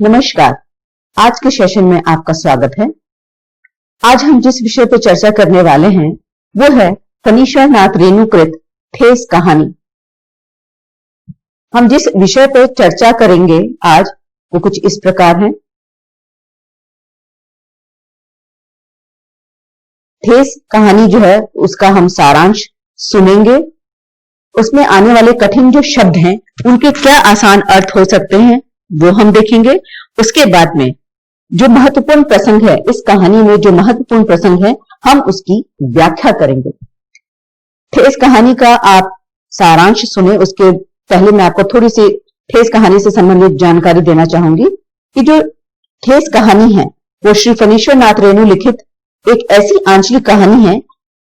नमस्कार। आज के सेशन में आपका स्वागत है। आज हम जिस विषय पर चर्चा करने वाले हैं वो है फणीश्वर नाथ रेणु कृत ठेस कहानी। हम जिस विषय पर चर्चा करेंगे आज वो कुछ इस प्रकार है। ठेस कहानी जो है उसका हम सारांश सुनेंगे। उसमें आने वाले कठिन जो शब्द हैं उनके क्या आसान अर्थ हो सकते हैं वो हम देखेंगे। उसके बाद में जो महत्वपूर्ण प्रसंग है, इस कहानी में जो महत्वपूर्ण प्रसंग है हम उसकी व्याख्या करेंगे। ठेस कहानी का आप सारांश सुने उसके पहले मैं आपको थोड़ी सी ठेस कहानी से संबंधित जानकारी देना चाहूंगी कि जो ठेस कहानी है वो श्री फणीश्वर नाथ रेणु लिखित एक ऐसी आंचलिक कहानी है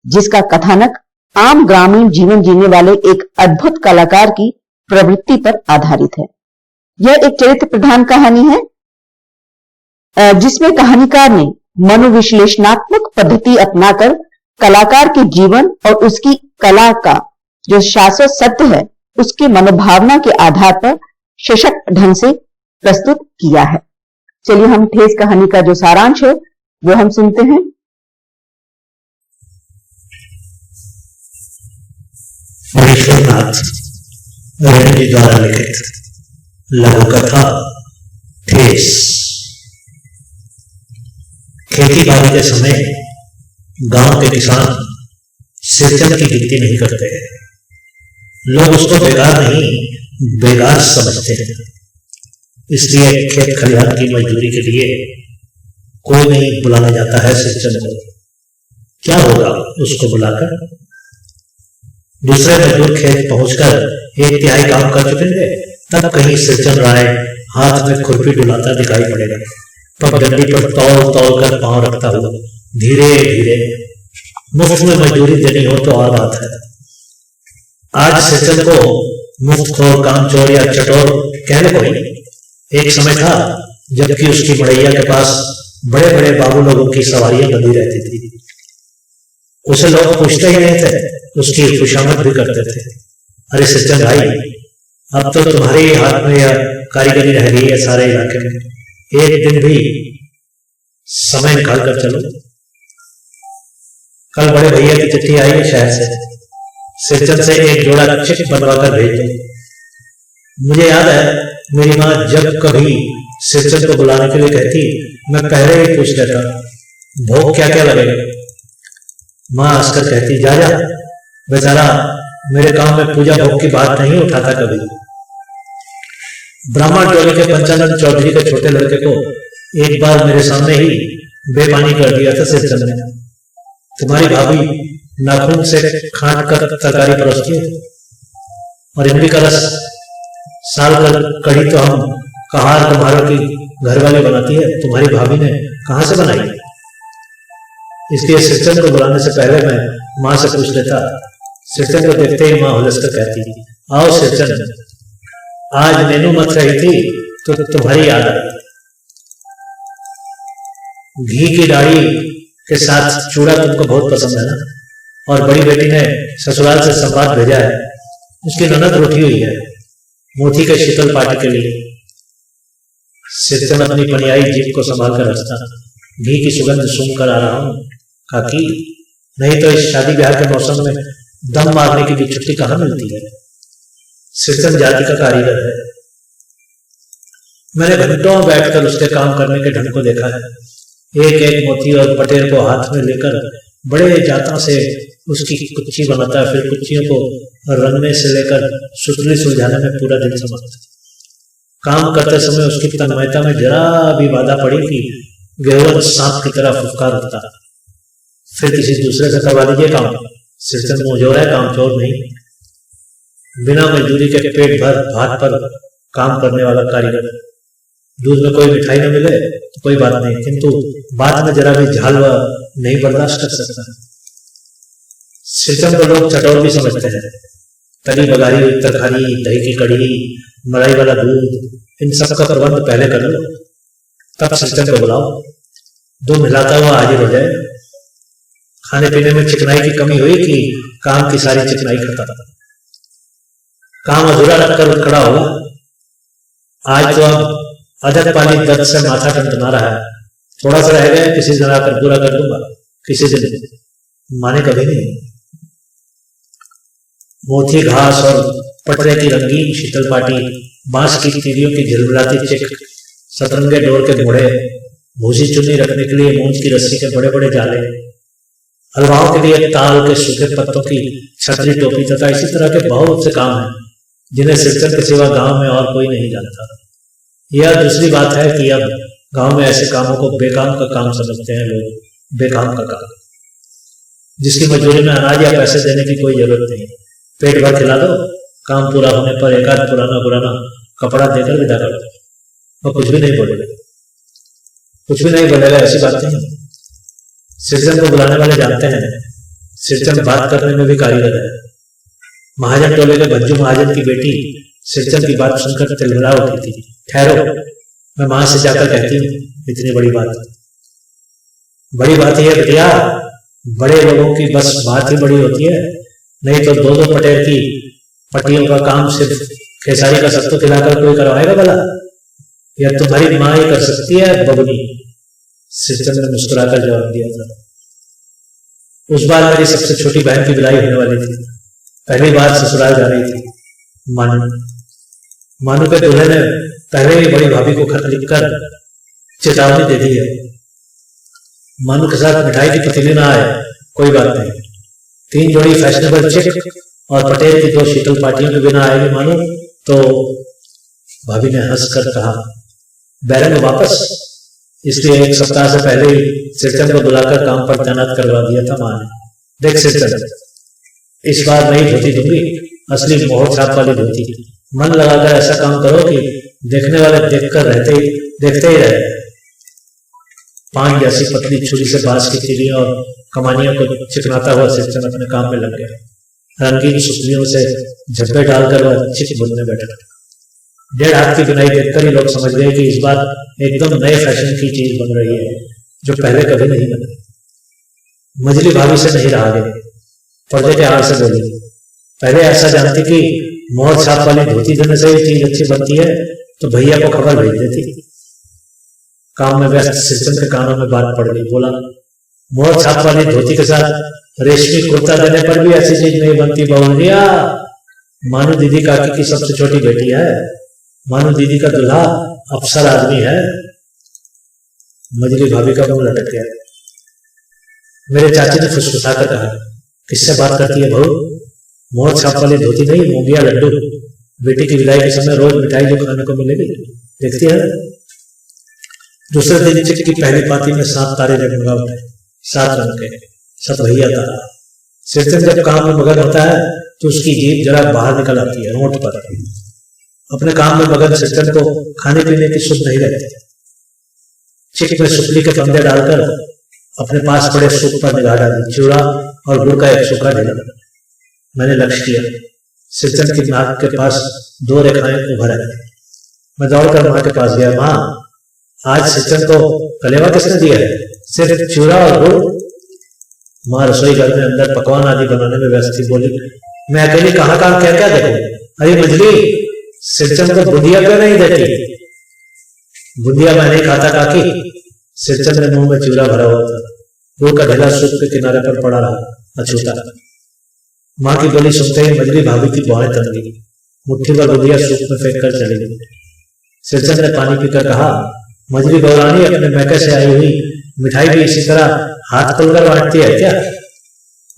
जिसका कथानक आम ग्रामीण जीवन जीने वाले एक अद्भुत कलाकार की प्रवृत्ति पर आधारित है। यह एक चरित्र प्रधान कहानी है जिसमें कहानीकार ने मनोविश्लेषणात्मक पद्धति अपनाकर कलाकार के जीवन और उसकी कला का जो शाश्वत सत्य है उसके मनोभावना के आधार पर सशक्त ढंग से प्रस्तुत किया है। चलिए हम ठेस कहानी का जो सारांश है वो हम सुनते हैं। फणीश्वर नाथ रेणु जी द्वारा लिखित लघु कथा ठेस। खेती बाड़ी के समय गांव के किसान सिंचन की गिनती नहीं करते हैं। लोग उसको बेकार नहीं बेकार समझते हैं, इसलिए खेत खलिहान की मजदूरी के लिए कोई नहीं बुलाने जाता है सिंचन को। क्या होगा उसको बुलाकर? दूसरे मजदूर खेत पहुंचकर एक तिहाई काम कर चुकेंगे, तब कहीं सिंचन राय हाथ में खुरपी डुलाता दिखाई पड़ेगा। पगडंडी पर तौल तौल कर पांव रखता हुआ धीरे धीरे। मुफ्त में मजदूरी देनी हो तो और बात है। आज सिंचन को मुफ्तखोर, कामचोर या चटोर कहने को ही। एक समय था जबकि उसकी मड़ैया के पास बड़े बड़े बाबू लोगों की सवारियां बंधी रहती थी। उसे लोग पूछते ही नहीं थे, उसकी खुशामद भी करते थे। अरे सिंचन भाई, अब तो तुम्हारे ही हाथ में यह कारीगरी रह गई है सारे इलाके में। एक दिन भी समय निकाल कर चलो। कल बड़े भैया की चिट्ठी आई है शहर से, सिंचन से एक जोड़ा चिट बनवा कर भेज दो। मुझे याद है मेरी माँ जब कभी सिंचन को बुलाने के लिए कहती, मैं पहले ही पूछ लेता भोग क्या क्या लगेगा। माँ हंसकर कहती, जा जा बेचारा मेरे गांव में पूजा भोग की बात नहीं उठाता कभी। ब्राह्मण टोली के पंचानंद चौधरी के छोटे लड़के को एक बार मेरे सामने ही बेपानी कर दिया था सिंचन ने। तुम्हारी भाभी नाखून से खाट कर तरकारी परोसती है और इमली का रस साल कर कढ़ी तो हम कहार कुम्हारों की घरवाली बनाती है, तुम्हारी भाभी ने कहां से बनाई? इसलिए सिंचन को बुलाने से पहले मैं माँ से पूछ लेता। सिंचन को देखते ही माँ हुलसकर कहती, आओ सिंचन, आज मेनू मत रही थी तो तुम्हारी याद आई। घी की डाली के साथ चूड़ा तुमको बहुत पसंद है ना, और बड़ी बेटी ने ससुराल से संवाद भेजा है, उसकी ननद रूठी हुई है मोती के शीतल पार्टी के लिए। सिंचन अपनी पनियाई जीभ को संभाल कर हंसता, घी की सुगंध सूंघ कर आ रहा हूं काकी, नहीं तो इस शादी ब्याह के मौसम में दम मारने की भी छुट्टी कहां मिलती है। सिंचन जाति का कारीगर है, मैंने घंटों बैठकर उसके काम करने के ढंग को देखा है। एक एक मोती और पटेर को हाथ में लेकर बड़े जाता से उसकी कुच्ची बनाता है, फिर कुच्चियों को रंगने से लेकर सुतली सुलझाने में पूरा दिन समझता। काम करते समय उसकी तन्मयता में जरा भी बाधा पड़ी कि गेहूं सांप की तरह फुफकार उठता। फिर किसी दूसरे से करवा लीजिए काम। सिंचन मुंहजोर है, कामचोर नहीं। बिना मजदूरी के पेट भर भात पर काम करने वाला कारीगर। दूध में कोई मिठाई न मिले तो कोई बात नहीं, किंतु बात में जरा भी झाल नहीं बर्दाश्त कर सकता। सिंचन को लोग चटोर भी समझते हैं। तली बघारी हुई तरकारी, दही की कड़ी, मलाई वाला दूध, इन सब का प्रबंध पहले कर लो, तब सिंचन को बुलाओ। दूध मिलाता हुआ हाजिर हो जाए। खाने पीने में चिकनाई की कमी हुई कि काम की सारी चिकनाई खाता। काम अधूरा रखकर खड़ा होगा। आज तो अब अदब पाली दर्द से माथा टंटना रहा है, थोड़ा सा रह गया, किसी दिन आकर पूरा कर दूंगा, किसी दिन। माने कभी नहीं। मोती घास और पटरे की रंगीन शीतल पाटी, बांस की तीलियों की झिलमिलाती चिक, सतरंगे डोर के घोड़े, भूसी चुन्नी रखने के लिए मूंछ की रस्सी के बड़े बड़े जाले, हलवाओं के लिए ताल के सूखे पत्तों की छतरी टोपी तथा इसी तरह के बहुत से काम हैं जिन्हें सिरचंद के सिवा गांव में और कोई नहीं जानता। यह दूसरी बात है कि अब गांव में ऐसे कामों को बेकाम का काम समझते हैं लोग, बेकाम का काम, जिसकी मजदूरी में अनाज या पैसे देने की कोई जरूरत नहीं, पेट भर खिला दो, काम पूरा होने पर एक आध पुराना कपड़ा देकर विदा कर दो, और कुछ भी नहीं बोलेगा, कुछ भी नहीं बोलेगा, ऐसी बात नहीं। सिरचंद को बुलाने वाले जानते हैं सिरचंद बात करने में भी कारीगर है। महाजन टोले के भज्जू महाजन की बेटी सिरचंद की बात सुनकर तिलमिला उठी थी। ठहरो, मैं मां से जाकर कहती हूँ, इतनी बड़ी बात ही है बिटिया, बड़े लोगों की बस बात ही बड़ी होती है, नहीं तो दो पटेर की पट्टियों का काम सिर्फ खेसारी का सत्तू खिलाकर कोई करवाएगा भला? यह तुम्हारी मां ही कर सकती है बबनी। सिरचंद ने मुस्कुराकर जवाब दिया था। उस बार मेरी सबसे छोटी बहन की विदाई होने वाली थी, पहली बार ससुराल जा रही थी। मानू के दूल्हे ने पहले ही बड़ी भाभी को खत लिखकर चेतावनी दे दी है। मानू के साथ मिठाई की पतीली ना आए, कोई बात नहीं, 3 जोड़ी फैशनेबल चिक और पटेल की 2 शीतल पार्टियों के बिना आएगी मानू तो। भाभी ने हंसकर कहा, बैरंग वापस? इसलिए 1 सप्ताह से पहले ही सिरचंद को बुलाकर काम पर तैनात करवा दिया था मां ने। देख सिरचंद, इस बार नई धोती दूंगी, असली मोहर छाप वाली धोती। मन लगाकर ऐसा काम करो कि देखने वाले देखते ही रहे। पान जैसी पतली छुरी से बांस की तीलियों और कमानियों को चिकनाता हुआ सिरचंद अपने काम में लग गया। रंगीन सुतलियों से झब्बे डालकर वह चिक बुनने बैठा। 1.5 हाथ की बुनाई देखकर ही लोग समझ गए कि इस बार एकदम नए फैशन की चीज बन रही है, जो पहले कभी नहीं बनी। मजली भाभी से नहीं रहा गया, पर्दे के आड़ से बोली, पहले ऐसा जानती कि मोहर छाप वाली धोती देने से ही चीज अच्छी बनती है तो भैया को खबर भेज देती। काम में व्यस्त सिरचंद के कानों में बात पड़ गई। बोला, मोहर छाप वाली धोती के साथ रेशमी कुर्ता देने पर भी ऐसी चीज नहीं बनती बहुरिया। मानू दीदी काकी की सबसे छोटी बेटी है, मानो दीदी का दूल्हा अफसर आदमी है। मजली भाभी का मुंह लटक गया। मेरे चाची ने फुसफुसाकर कहा, किससे बात करती है बहू? मोहर छाप वाली धोती नहीं, मूंगिया लड्डू। बेटी की विदाई के समय रोज मिठाई जो खाने को मिलेगी, देखती है। दूसरे दिन चिक की पहली पाती में 7 तारे जगमगा उठे, 7 रंग के, 7 भैया तारा। सिरचंद जब काम में मगन होता है तो उसकी जीभ जरा बाहर निकल आती है, होंठ पर। अपने काम में मगन सिरचंद को खाने पीने की सुध नहीं रहती। चिक में सुपली के फंदे डालकर अपने पास पड़े सूप पर निगाह डाली, चूड़ा और गुड़ का एक सूखा ढेला। मैंने लक्ष्य किया, सिरचंद की नाक के पास 2 रेखाएं उभर आई। मैं दौड़कर मां के पास गया। मां, आज सिरचंद को कलेवा किसने दिया है? सिर्फ चूड़ा और गुड़? मां रसोई घर में अंदर पकवान आदि बनाने में व्यस्त थी। बोली, मैं अकेली कहाँ काम क्या देखूं? अरे मजली, सिरचंद को बुंदिया क्यों नहीं देती? बुंदिया मैं नहीं खाता काकी। सिरचंद ने मुंह में चूड़ा भरा हुआ था, गुड़ का ढेला सूप के किनारे पर पड़ा रहा, अछूता। मां की बोली सुनते ही मजली भाभी की बाहें तन गई, मुट्ठी भर बुंदिया सूप में फेंक कर चली गई। सिरचंद ने पानी पीकर कहा, मजली गौरानी अपने मैके से आई हुई मिठाई भी इसी तरह हाथ खोलकर बांटती है क्या?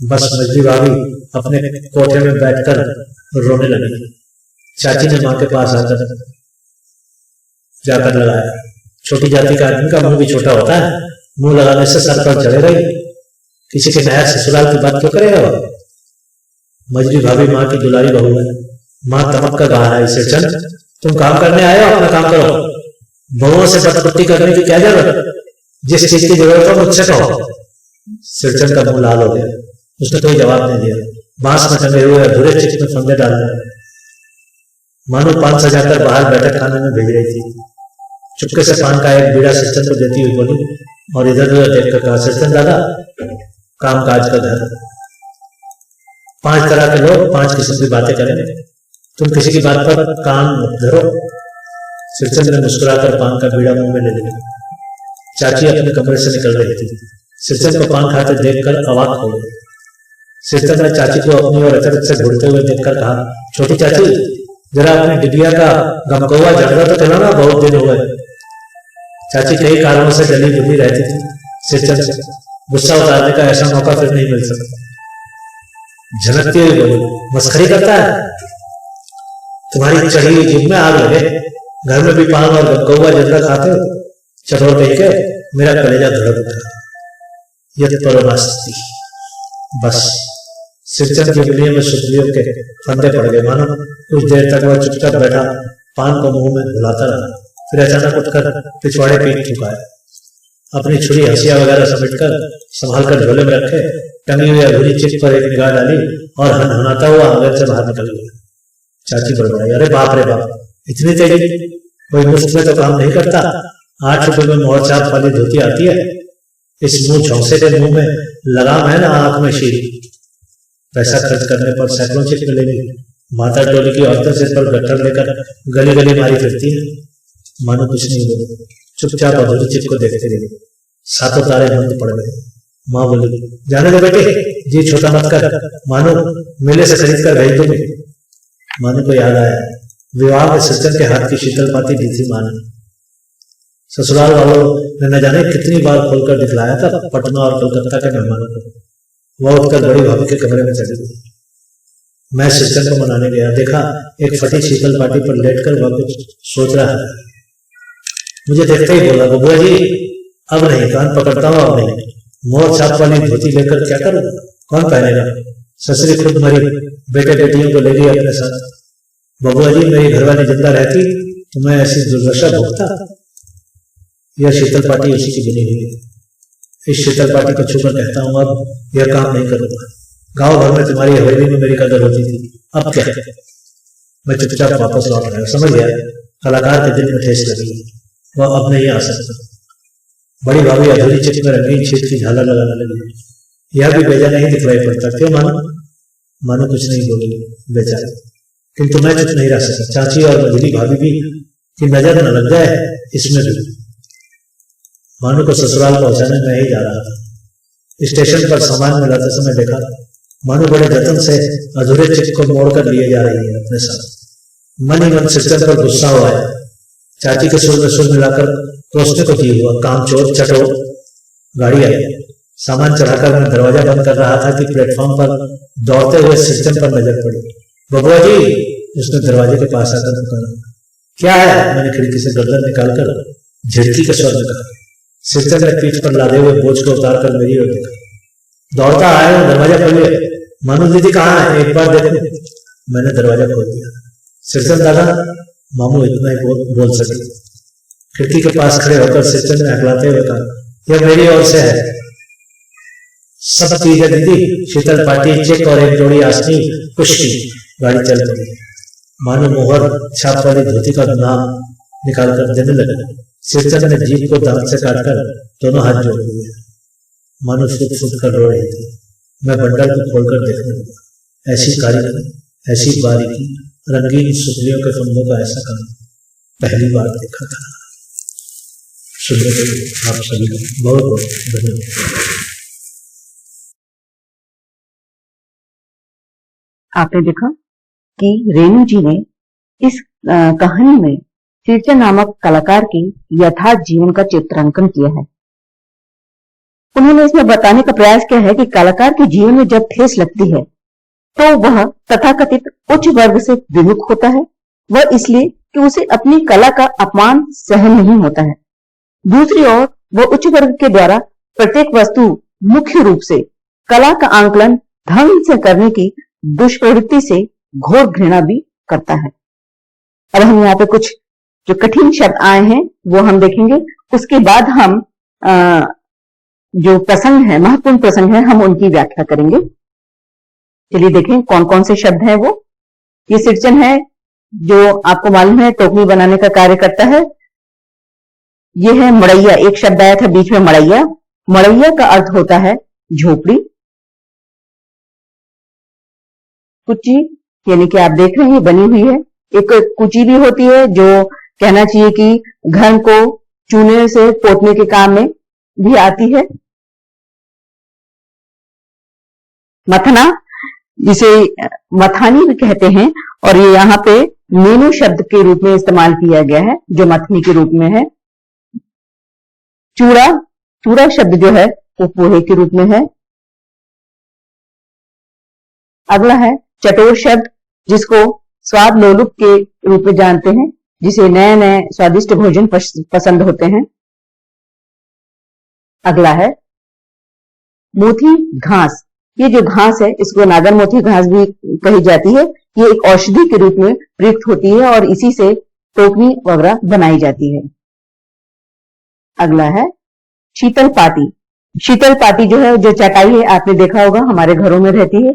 बस मजली भाभी अपने कोठे में बैठकर रोने लगी। चाची ने मां के पास आकर जाकर लगाया। छोटी जाति का आदमी का मुंह भी छोटा होता है, मुंह लगाने से सर पर चढ़े रही। किसी के नया ससुराल की बात क्यों करेगा? मजली भाभी मां की दुलारी बहू है। मां तमक कर कहा है, सिरचंद तुम काम करने आए हो, अपना काम करो, बहुओं से बदपुट्टी करने की क्या जरूरत? जिस चीज की जरूरत हो मुझसे कहो। सिरचंद का मुंह लाल हो गया, उसने कोई जवाब नहीं दिया। बांस में टंगे हुए अधूरे चिक में फंदे डालने लगे। मानो पान सजाकर बाहर बैठक खाने में भेज रही थी। चुपके से पान का एक बीड़ा सिरचंद को देती हुई बोली और इधर उधर देखकर कहा, सिरचंद दादा, काम काज का घर, 5 तरह के लोग 5 किस्म की बातें करेंगे, तुम किसी की बात पर कान मत धरो। सिरचंद ने मुस्कुराकर पान का बीड़ा मुंह में ले लिया। चाची अपने कमरे से निकल रही थी। सिरचंद को पान खाते देखकर अवाक हो गई। सिरचंद ने चाची को अपनी ओर अचानक से घूरते हुए देखकर कहा, छोटी चाची, जरा अपनी डिबिया का गमकौवा जगरा तो खिलाना, बहुत दिन हो गए। चाची कई कारणों से जली बुली रहती थी। सिरचंद गुस्सा उतारने का ऐसा मौका फिर नहीं मिल सकता। झनकती हुई बोली, मस्खरी करता है? तुम्हारी चढ़ी हुई जीभ में आग लगे, घर में भी पान और गमकौवा जगरा खाते हो? चटोर कह के मेरा कलेजा धड़क उठा। यह परमास्ती। बस सिरचंद की उंगलियों में सुतलियों के फंदे पड़ गए। मानो कुछ देर तक वह चुपचाप बैठा पान को मुंह में घुलाता रहा, फिर अचानक उठकर पिछवाड़े पीट चुका है। अपनी छुरी हंसिया वगैरह समेटकर संभाल कर झोले में रखे टंगी हुई अधूरी चिप पर एक निगाह डाली और हनहनाता हुआ आंगन से बाहर निकल गया। चाची बड़बड़ाई, अरे बाप रे बाप, इतनी तेजी, कोई मुफ्त में तो काम नहीं करता। 8 रुपए में मोहर छाप वाली धोती आती है। इस मुंह झौंसे के मुंह में लगाम है ना आंख में शील। पैसा खर्च करने पर सैकड़ों चिप मिलेगी। माता टोली की औरतें सिर पर गट्ठर लेकर गली गली मारी फिरती है। मानो कुछ नहीं बोली, चुपचाप अधूरी चिप को देखते रही। सातों तारे बंद पड़ गए। माँ बोली, जाने दो बेटे, जी छोटा मत कर, मानो मेले से खरीद कर भेज दूंगी। मानो को याद आया, विवाह में सिरचंद के हाथ की शीतल पाती दी थी माँ ने। ससुराल वालों ने न जाने कितनी बार खोलकर दिखलाया था पटना और कलकत्ता के मेहमानों को। वह उठकर बड़ी भाभी के कमरे में चली गई। मैं सिरचंद को मनाने गया, देखा एक फटी शीतल पाटी पर लेटकर वह कुछ सोच रहा है। मुझे देखते ही बोला, बबुआ जी अब नहीं, कान पकड़ता हूँ, अब नहीं। मोर छाप वाली धोती लेकर क्या करूँ, कौन पहनेगा? ससुरी खुद मरी, बेटे बेटियों को ले गई अपने साथ। बबुआ जी मेरी घरवाली जिंदा रहती तो मैं ऐसी दुर्दशा भोगता। यह शीतल पाटी उसी की बनी हुई है। इस शीतल पाटी को छूकर कहता हूँ, अब यह काम नहीं करूंगा। गांव भर में तुम्हारी हवेली में मेरी कदर होती थी, अब क्या? मैं चुपचाप वापस लौट आया। समझ गया कलाकार के दिल में ठेस लगी, वह अब नहीं आ सकता। बड़ी भाभी अधूरी चिप में रंगीन छीट की झालर लगाने लगी। यह भी बेजा नहीं दिखलाई पड़ता। क्यों मानो? मानो कुछ नहीं बोली बेचारी, किंतु मैं चुप नहीं रह सका। चाची और मझली भाभी भी की नजर न लग जाए इसमें भी। मानो को ससुराल पहुंचाने में ही जा रहा था। स्टेशन पर सामान मिलाते समय देखा मानो बड़े जतन से अधूरे चिप को मोड़कर लिए जा रही है अपने साथ। मन ही मन सिरचंद पर गुस्सा हुआ है। चाची के सुर में सुर मिलाकर कोसने को जी हुआ, काम चोर चटो। गाड़ी आई, सामान चढ़ाकर मैं दरवाजा बंद कर रहा था कि प्लेटफॉर्म पर दौड़ते हुए सिरचंद पर नजर पड़ी। बबुआ जी, उसने दरवाजे के पास आकर कहा, क्या है? मैंने खिड़की से गर्दन निकालकर झिड़की के स्वर में कहा। सिरचंद ने पीठ पर लादे हुए बोझ को उतारकर मेरी ओर देखा। दौड़ता आया हूं, दरवाजा खोलिए। मानो दीदी कहाँ है, एक बार देखो। मैंने दरवाजा खोल दिया। सिरचंद दादा, मामू इतना ही बोल सके। खिड़की के पास खड़े होकर सिरचंद ने हकलाते हुए कहा, यह मेरी ओर से है, सब चीज है दीदी, शीतल पाटी, चेक और एक जोड़ी आसनी, कुश्ती। गाड़ी चल पड़ी। मानो मोहर छाप वाली धोती का नाम निकालकर देने लगा। सिरचंद ने जीप को दांत से काटकर दोनों हाथ जोड़ दिए। मानो फुट फुट कर रो रही थी। मैं बंडल को खोलकर देखने लगा। ऐसी कारीगरी, ऐसी बारीकी, रंगीन सुतलियों के फंदों का ऐसा काम पहली बार देखा था। सुनने के लिए आप सभी का बहुत बहुत धन्यवाद। आपने देखा कि रेणु जी ने इस कहानी में सिरचंद नामक कलाकार की यथार्थ जीवन का चित्रांकन किया है। उन्होंने इसमें बताने का प्रयास किया है कि कलाकार के जीवन में जब ठेस लगती है तो वह तथाकथित उच्च वर्ग से विमुख होता है। वह इसलिए कि उसे अपनी कला का अपमान सहन नहीं होता है। दूसरी ओर वह उच्च वर्ग के द्वारा प्रत्येक वस्तु, मुख्य रूप से कला का आंकलन ढंग से करने की दुष्प्रवृत्ति से घोर घृणा भी करता है। अब हम यहाँ पे कुछ जो कठिन शब्द आए हैं वो हम देखेंगे। उसके बाद हम जो प्रसंग है, महत्वपूर्ण प्रसंग है, हम उनकी व्याख्या करेंगे। चलिए देखें कौन कौन से शब्द हैं वो। ये सिरचंद है जो आपको मालूम है टोकरी बनाने का कार्य करता है। ये है मड़ैया, एक शब्द आया था बीच में मड़ैया। मड़ैया का अर्थ होता है झोपड़ी। कुची यानी कि आप देख रहे हैं ये बनी हुई है। एक कुची भी होती है जो कहना चाहिए कि घर को चूने से पोतने के काम में भी आती है। मथना, जिसे मथानी भी कहते हैं, और ये यहाँ पे मेनू शब्द के रूप में इस्तेमाल किया गया है, जो मथनी के रूप में है। चूड़ा, चूड़ा शब्द जो है वो पोहे के रूप में है। अगला है चटोर शब्द, जिसको स्वाद लोलुप के रूप में जानते हैं, जिसे नए नए स्वादिष्ट भोजन पसंद होते हैं। अगला है मोथी घास। ये जो घास है इसको नागर मोथी घास भी कही जाती है। ये एक औषधि के रूप में प्रयुक्त होती है और इसी से टोकनी वगैरह बनाई जाती है। अगला है शीतल पाटी। शीतल पाटी जो है, जो चटाई है, आपने देखा होगा हमारे घरों में रहती है,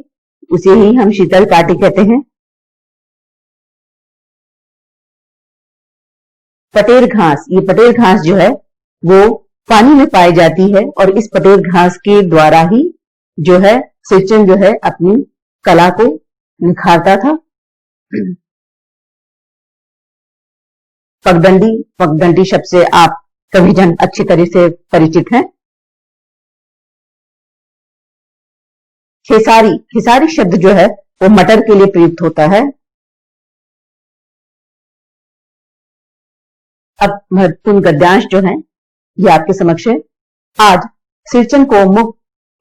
उसे ही हम शीतल पाटी कहते हैं। पटेर घास, ये पटेर घास जो है वो पानी में पाई जाती है और इस पटेर घास के द्वारा ही जो है सिंचन जो है अपनी कला को निखारता था। पगडंडी, पगडंडी शब्द से आप सभी जन अच्छी तरह से परिचित हैं। खेसारी, खेसारी शब्द जो है वो मटर के लिए प्रयुक्त होता है। अब महत्वपूर्ण गद्यांश जो है ये आपके समक्ष है। आज सिरचन को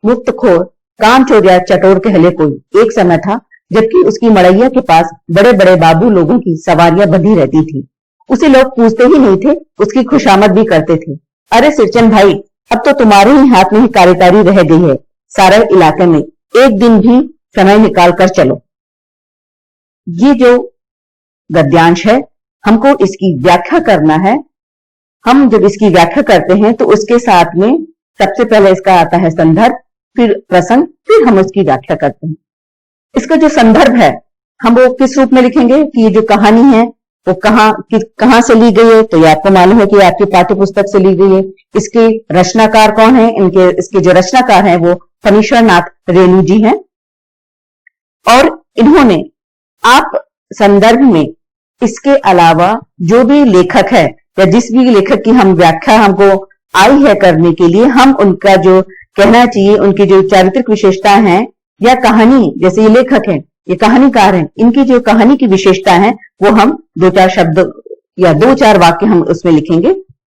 मुक्त खोर, कामचोर या चटोर कह ले कोई। एक समय था जबकि उसकी मड़ैया के पास बड़े बड़े बाबू लोगों की सवारियां बंधी रहती थी। उसे लोग पूछते ही नहीं थे, उसकी खुशामद भी करते थे। अरे सिरचन भाई, अब तो तुम्हारे ही हाथ में ही कार्यकारी रह गई है सारे इलाके में, एक दिन भी समय निकाल कर चलो। ये जो गद्यांश है हमको इसकी व्याख्या करना है। हम जब इसकी व्याख्या करते हैं तो उसके साथ में सबसे पहले इसका आता है संदर्भ, फिर प्रसंग, फिर हम उसकी व्याख्या करते हैं। इसका जो संदर्भ है हम वो किस रूप में लिखेंगे कि ये जो कहानी है वो कहां से ली गई है, तो ये आपको मालूम है कि आपकी पाठ्य पुस्तक से ली गई है। इसके रचनाकार कौन है? इसके जो रचनाकार हैं वो फणीश्वर नाथ रेणु जी हैं और इन्होंने आप संदर्भ में इसके अलावा जो भी लेखक है या जिस भी लेखक की हम व्याख्या हमको आई है करने के लिए, हम उनका जो कहना चाहिए उनकी जो चारित्रिक विशेषता है या कहानी, जैसे ये लेखक है, ये कहानीकार हैं, इनकी जो कहानी की विशेषता है वो हम दो चार शब्द या दो चार वाक्य हम उसमें लिखेंगे।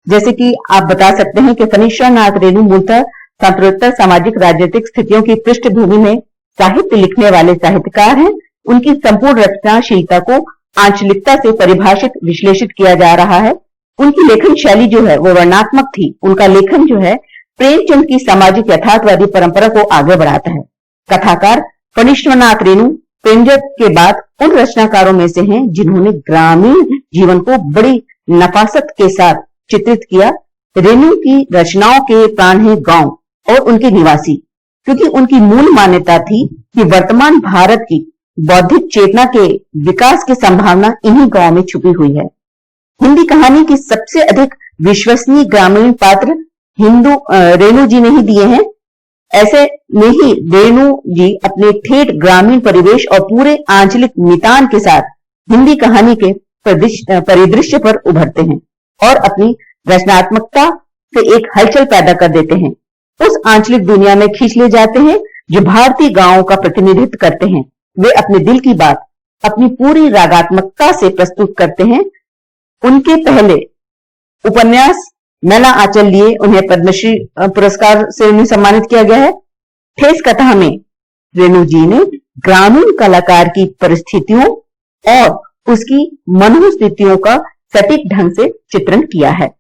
जैसे कि आप बता सकते हैं कि फणीश्वर नाथ रेणु मूलतः सांप्रदायिक सामाजिक राजनीतिक स्थितियों की पृष्ठभूमि में साहित्य लिखने वाले साहित्यकार हैं। उनकी संपूर्ण रचनाशीलता को आंचलिकता से परिभाषित विश्लेषित किया जा रहा है। उनकी लेखन शैली जो है वो वर्णनात्मक थी। उनका लेखन जो है प्रेमचंद की सामाजिक यथार्थवादी परंपरा को आगे बढ़ाता है। कथाकार फणीश्वरनाथ रेणु प्रेमचंद के बाद उन रचनाकारों में से हैं जिन्होंने ग्रामीण जीवन को बड़ी नफासत के साथ चित्रित किया। रेणु की रचनाओं के प्राण है गांव और उनके निवासी, क्योंकि उनकी मूल मान्यता थी कि वर्तमान भारत की बौद्धिक चेतना के विकास की संभावना इन्हीं गांव में छुपी हुई है। हिंदी कहानी की सबसे अधिक विश्वसनीय ग्रामीण पात्र रेणु जी ने ही दिए हैं। ऐसे में ही रेणु जी अपने ठेठ ग्रामीण परिवेश और पूरे आंचलिक नितान के साथ हिंदी कहानी के परिदृश्य पर उभरते हैं और अपनी रचनात्मकता से एक हलचल पैदा कर देते हैं। उस आंचलिक दुनिया में खींच ले जाते हैं जो भारतीय गांवों का प्रतिनिधित्व करते हैं। वे अपने दिल की बात अपनी पूरी रागात्मकता से प्रस्तुत करते हैं। उनके पहले उपन्यास मैला आंचल लिए उन्हें पद्मश्री पुरस्कार से सम्मानित किया गया है। ठेस कथा में रेणु जी ने ग्रामीण कलाकार की परिस्थितियों और उसकी मनोस्थितियों का सटीक ढंग से चित्रण किया है।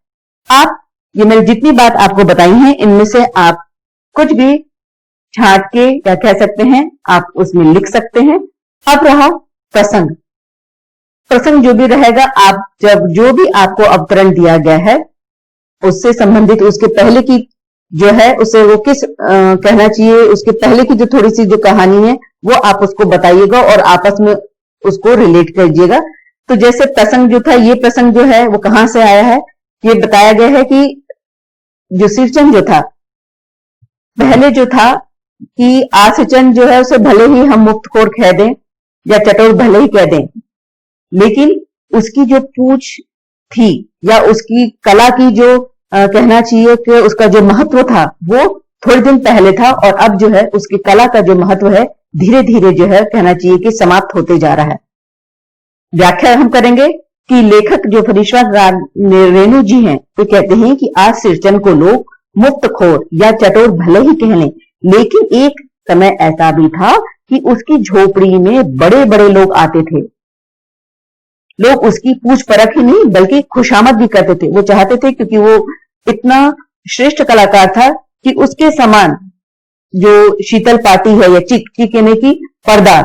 आप ये मैंने जितनी बात आपको बताई है इनमें से आप कुछ भी छांट के क्या कह सकते हैं, आप उसमें लिख सकते हैं। अब रहा प्रसंग। प्रसंग जो भी रहेगा, आप जब जो भी आपको अवतरण दिया गया है उससे संबंधित उसके पहले की जो है उसे वो किस कहना चाहिए, उसके पहले की जो थोड़ी सी जो कहानी है वो आप उसको बताइएगा और आपस में उसको रिलेट कीजिएगा। तो जैसे प्रसंग जो था, ये प्रसंग जो है वो कहां से आया है, ये बताया गया है कि जो सिरचन जो था पहले जो था कि आसिचन जो है उसे भले ही हम मुक्तखोर कह दें या चटोर भले ही कह दें, लेकिन उसकी जो पूछ थी, या उसकी कला की जो कहना चाहिए कि उसका जो महत्व था वो थोड़े दिन पहले था, और अब जो है उसकी कला का जो महत्व है धीरे धीरे जो है कहना चाहिए कि समाप्त होते जा रहा है। व्याख्या हम करेंगे कि लेखक जो फरीश्वर रेणु जी हैं, वो कहते हैं कि आज सिरचन को लोग मुफ्तखोर या चटोर भले ही कह लें, लेकिन एक समय ऐसा भी था कि उसकी झोपड़ी में बड़े बड़े लोग आते थे। लोग उसकी पूछ परख ही नहीं बल्कि खुशामद भी करते थे। वो चाहते थे, क्योंकि वो इतना श्रेष्ठ कलाकार था कि उसके समान जो शीतल पाटी है या चिक यानी कि पर्दा,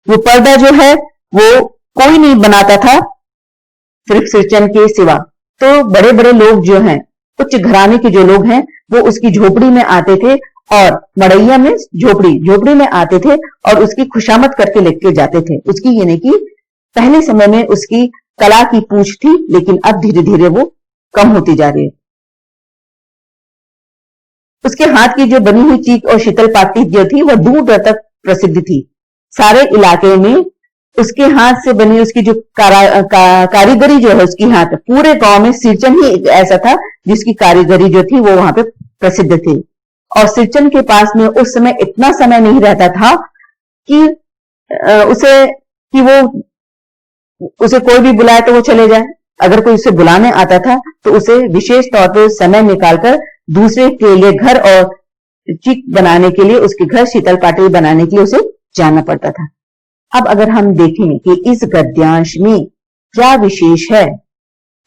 वो पर्दा जो है वो कोई नहीं बनाता था सिर्फ सिरचन के सिवा। तो बड़े बड़े लोग जो हैं, उच्च घराने के जो लोग हैं, वो उसकी झोपड़ी में आते थे, और मड़ैया में झोपड़ी में आते थे और उसकी खुशामद करके लेके जाते थे। उसकी यानी कि पहले समय में उसकी कला की पूछ थी, लेकिन अब धीरे धीरे वो कम होती जा रही है। उसके हाथ की जो बनी हुई चीक और शीतल पाटी जो थी वह दूर दूर तक प्रसिद्ध थी। सारे इलाके में उसके हाथ से बनी उसकी जो कारीगरी जो है, उसकी हाथ पूरे गांव में सिरचन ही ऐसा था जिसकी कारीगरी जो थी वो वहां पे प्रसिद्ध थी। और सिरचन के पास में उस समय इतना समय नहीं रहता था कि उसे कोई भी बुलाए तो वो चले जाए। अगर कोई उसे बुलाने आता था तो उसे विशेष तौर पर समय निकालकर दूसरे के लिए घर और चिक बनाने के लिए, उसके घर शीतल पाटी बनाने के लिए उसे जाना पड़ता था। अब अगर हम देखें कि इस गद्यांश में क्या विशेष है,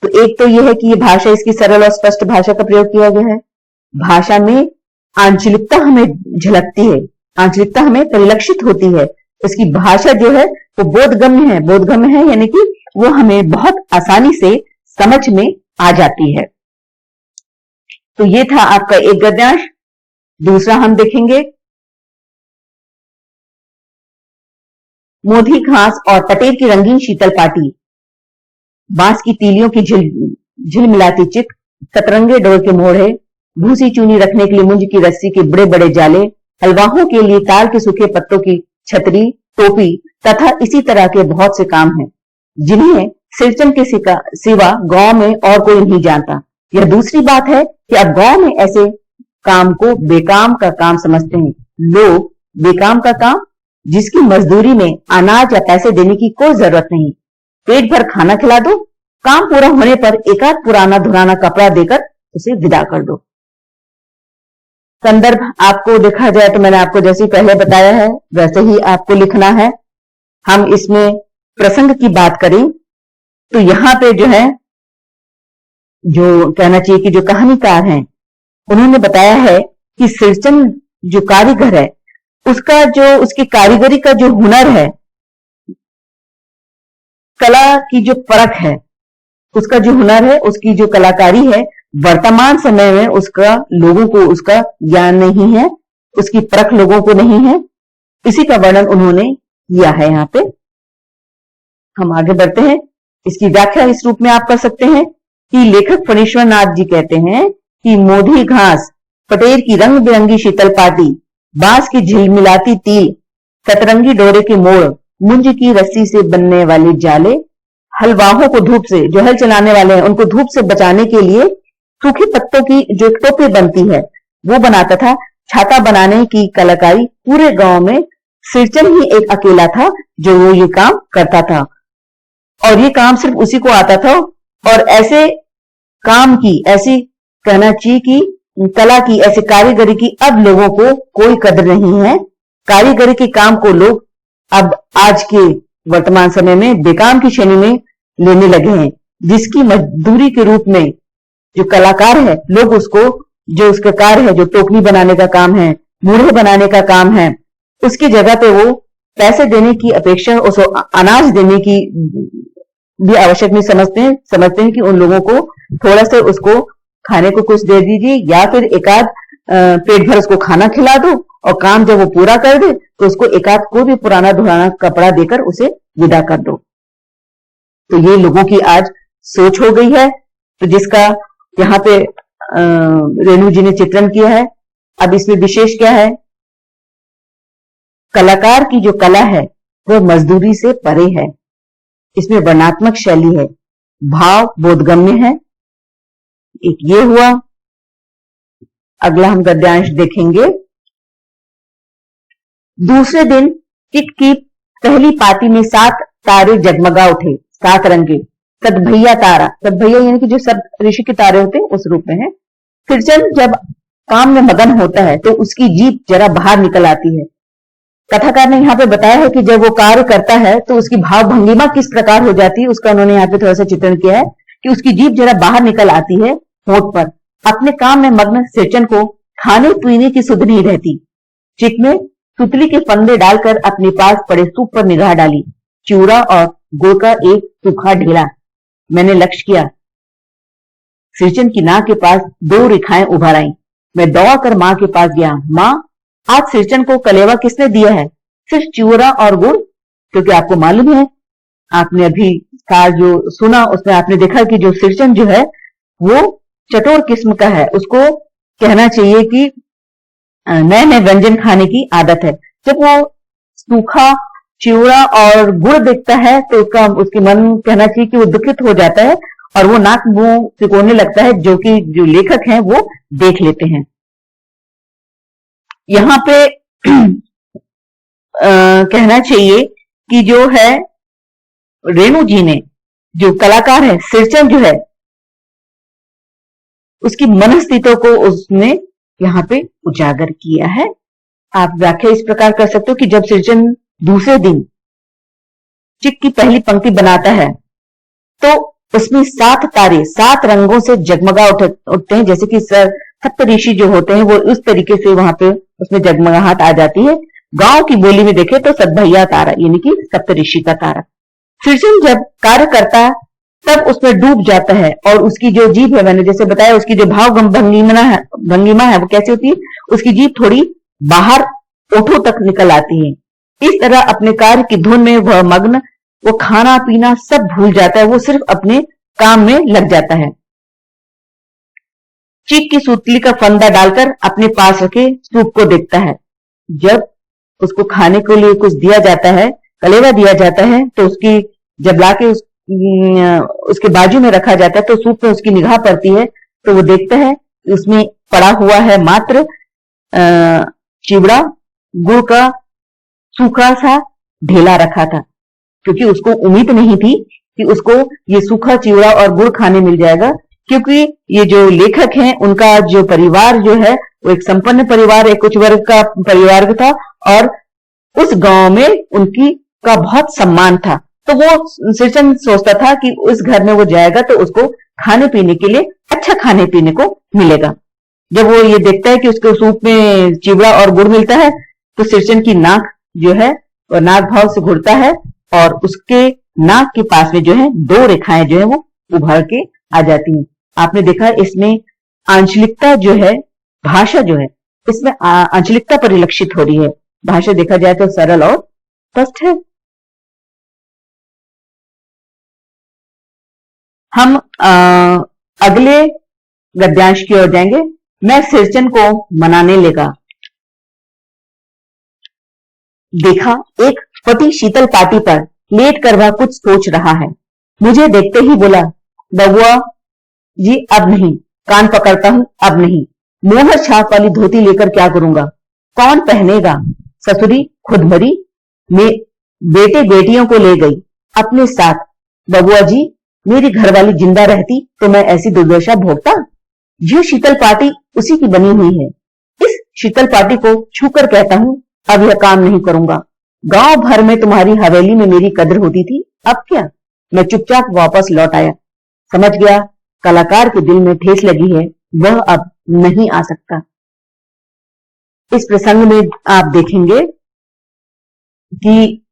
तो एक तो यह है कि ये भाषा, इसकी सरल और स्पष्ट भाषा का प्रयोग किया गया है। भाषा में आंचलिकता हमें झलकती है, आंचलिकता हमें परिलक्षित होती है। उसकी भाषा जो है वो बोधगम्य है यानी कि वो हमें बहुत आसानी से समझ में आ जाती है। तो ये था आपका एक गद्यांश। दूसरा हम देखेंगे मोधी घास और पटेर की रंगीन शीतल पाटी, बांस की तीलियों की झिलमिलाती चिक, सतरंगे डोर के मोड़े, भूसी चूनी रखने के लिए मुंज की रस्सी के बड़े बड़े जाले, हलवाहों के लिए ताल के सूखे पत्तों की छतरी, टोपी तथा इसी तरह के बहुत से काम हैं जिन्हें सिरचन के सिवा गांव में और कोई नहीं जानता। यह दूसरी बात है कि अब गांव में ऐसे काम को बेकाम का काम समझते हैं। लोग बेकाम का काम, जिसकी मजदूरी में अनाज या पैसे देने की कोई जरूरत नहीं, पेट भर खाना खिला दो, काम पूरा होने पर एकाध पुराना धुराना कपड़ा देकर उसे विदा कर दो। संदर्भ आपको देखा जाए तो मैंने आपको जैसे पहले बताया है वैसे ही आपको लिखना है। हम इसमें प्रसंग की बात करें तो यहाँ पे जो है, जो कहना चाहिए कि जो कहानीकार हैं उन्होंने बताया है कि सिरचन जो कारीगर है, उसका जो उसकी कारीगरी का जो हुनर है, कला की जो परख है, उसका जो हुनर है, उसकी जो कलाकारी है, वर्तमान समय में उसका लोगों को उसका ज्ञान नहीं है, उसकी परख लोगों को नहीं है। इसी का वर्णन उन्होंने किया है। यहाँ पे हम आगे बढ़ते हैं। इसकी व्याख्या इस रूप में आप कर सकते हैं कि लेखक फणीश्वर नाथ जी कहते हैं कि मोधी घास, पटेर की रंग बिरंगी शीतल पाटी, बांस की झिलमिलाती तील, सतरंगी डोरे के मोड़, मुंज की रस्सी से बनने वाले जाले, हलवाहों को धूप से, जो हल चलाने वाले हैं उनको धूप से बचाने के लिए सूखे पत्तों की जो टोपी बनती है वो बनाता था। छाता बनाने की कलाकारी पूरे गांव में सिरचन ही एक अकेला था जो वो ये काम करता था, और ये काम सिर्फ उसी को आता था। और ऐसे काम की, ऐसी कहना चाहिए कि कला की, ऐसी कारीगरी की अब लोगों को कोई कदर नहीं है। कारीगरी के काम को लोग अब आज के वर्तमान समय में बेकाम की श्रेणी में लेने लगे हैं, जिसकी मजदूरी के रूप में जो कलाकार है, लोग उसको, जो उसका कार्य है, जो टोकरी बनाने का काम है, मूढ़े बनाने का काम है, उसकी जगह पे वो पैसे देने की अपेक्षा उसको अनाज देने की भी आवश्यक नहीं समझते हैं कि उन लोगों को थोड़ा सा उसको खाने को कुछ दे दीजिए, या फिर एकाध पेट भर उसको खाना खिला दो, और काम जब वो पूरा कर दे तो उसको एकाध कोई भी पुराना धुराना कपड़ा देकर उसे विदा कर दो। तो ये लोगों की आज सोच हो गई है। तो जिसका यहाँ पे रेणु जी ने चित्रण किया है। अब इसमें विशेष क्या है, कलाकार की जो कला है वह मजदूरी से परे है, इसमें वर्णात्मक शैली है, भाव बोधगम्य है। एक ये हुआ। अगला हम गद्यांश देखेंगे। दूसरे दिन चिट की पहली पाती में 7 तारे जगमगा उठे, 7 रंग के। सतभैया तारा, सतभैया यानी कि जो सब ऋषि के तारे होते हैं उस रूप में है। सिरचंद जब काम में मगन होता है तो उसकी जीभ जरा बाहर निकल आती है। कथाकार ने यहाँ पे बताया है कि जब वो कार्य करता है तो उसकी भाव भंगिमा किस प्रकार हो जाती है, उसका उन्होंने यहाँ पे थोड़ा सा चित्रण किया है कि उसकी जीभ जरा बाहर निकल आती है होठ पर। अपने काम में मग्न सिरचंद को खाने पीने की सुध नहीं रहती। चिट में सुतली के फंदे डालकर अपने पास पड़े सूप पर निगाह डाली। चूरा और गुड़ का एक सूखा ढेला। मैंने लक्ष्य किया। सिरचंद की नाक के पास 2 रेखाएं उभर आई। मैं दौड़ कर माँ के पास गया। माँ, आज सिरचंद को कलेवा किसने दिया है? सिर्फ चूरा और गुड़? क्योंकि आपको मालूम है, आपने अभी का जो सुना उसमें आपने देखा कि जो सिरचंद जो है वो चटोर किस्म का है। उसको कहना चाहिए कि नए नए व्यंजन खाने की आदत है। जब वो सूखा चिवड़ा और गुड़ देखता है तो उसके मन कहना चाहिए कि वो दुखित हो जाता है और वो नाक मुंह सिकोड़ने लगता है, जो कि जो लेखक हैं वो देख लेते हैं। यहाँ पे कहना चाहिए कि जो है रेणु जी ने, जो कलाकार है सिरचंद जो है, उसकी मनस्थितियों को उसने यहाँ पे उजागर किया है। आप व्याख्या इस प्रकार कर सकते हो कि जब सिरचंद दूसरे दिन चिट की पहली पंक्ति बनाता है तो उसमें 7 तारे 7 रंगों से जगमगा उठते हैं, जैसे कि सप्त ऋषि जो होते हैं वो उस तरीके से वहां पे उसमें जगमगाहट आ जाती है। गांव की बोली में देखे तो सतभैया तारा यानी कि सप्त ऋषि का तारा। सिरचंद जब कार्य करता है तब उसमें डूब जाता है और उसकी जो जीभ है, मैंने जैसे बताया, उसकी जो भाव भंगिमा है वो कैसी होती है, उसकी जीभ थोड़ी बाहर ओठों तक निकल आती है। इस तरह अपने कार्य की धुन में वह मग्न, वो खाना पीना सब भूल जाता है, वो सिर्फ अपने काम में लग जाता है। चीक की सूतली का फंदा डालकर अपने पास रखे सूप को देखता है। जब उसको खाने के लिए कुछ दिया जाता है, कलेवा दिया जाता है, तो उसकी जब लाके उसके बाजू में रखा जाता है तो सूप में उसकी निगाह पड़ती है तो वो देखता है कि उसमें पड़ा हुआ है मात्र चिवड़ा गुड़ का सूखा सा ढेला रखा था, क्योंकि उसको उम्मीद नहीं थी कि उसको ये सूखा चिवड़ा और गुड़ खाने मिल जाएगा। क्योंकि ये जो लेखक हैं उनका जो परिवार जो है वो एक संपन्न परिवार, एक उच्च वर्ग का परिवार था और उस गांव में उनकी का बहुत सम्मान था। तो वो सिरचंद सोचता था कि उस घर में वो जाएगा तो उसको खाने पीने के लिए अच्छा खाने पीने को मिलेगा। जब वो ये देखता है कि उसके सूप में चिवड़ा और गुड़ मिलता है तो सिरचंद की नाक जो है वो नाक भाव से घुरता है और उसके नाक के पास में जो है 2 रेखाएं जो है वो उभर के आ जाती हैं। आपने देखा इसमें आंचलिकता जो है, भाषा जो है इसमें आंचलिकता परिलक्षित हो रही है। भाषा देखा जाए तो सरल और स्पष्ट है। हम अगले गद्यांश की ओर जाएंगे। मैं सिरचंद को मनाने लगा। देखा एक फटी शीतल पाटी पर लेट कर वह कुछ सोच रहा है। मुझे देखते ही बोला, बबुआ जी अब नहीं, कान पकड़ता हूं, अब नहीं। मोहर छाप वाली धोती लेकर क्या करूंगा, कौन पहनेगा? ससुरी खुद मरी, मैं बेटे बेटियों को ले गई अपने साथ। बबुआ जी मेरी घरवाली जिंदा रहती तो मैं ऐसी दुर्दशा भोगता? जो शीतल पाटी उसी की बनी हुई है। इस शीतल पाटी को छूकर कहता हूं अब यह काम नहीं करूंगा। गांव भर में तुम्हारी हवेली में मेरी कदर होती थी, अब क्या? मैं चुपचाप वापस लौट आया। समझ गया कलाकार के दिल में ठेस लगी है, वह अब नहीं आ सकता। इस प्रसंग में आप देखेंगे कि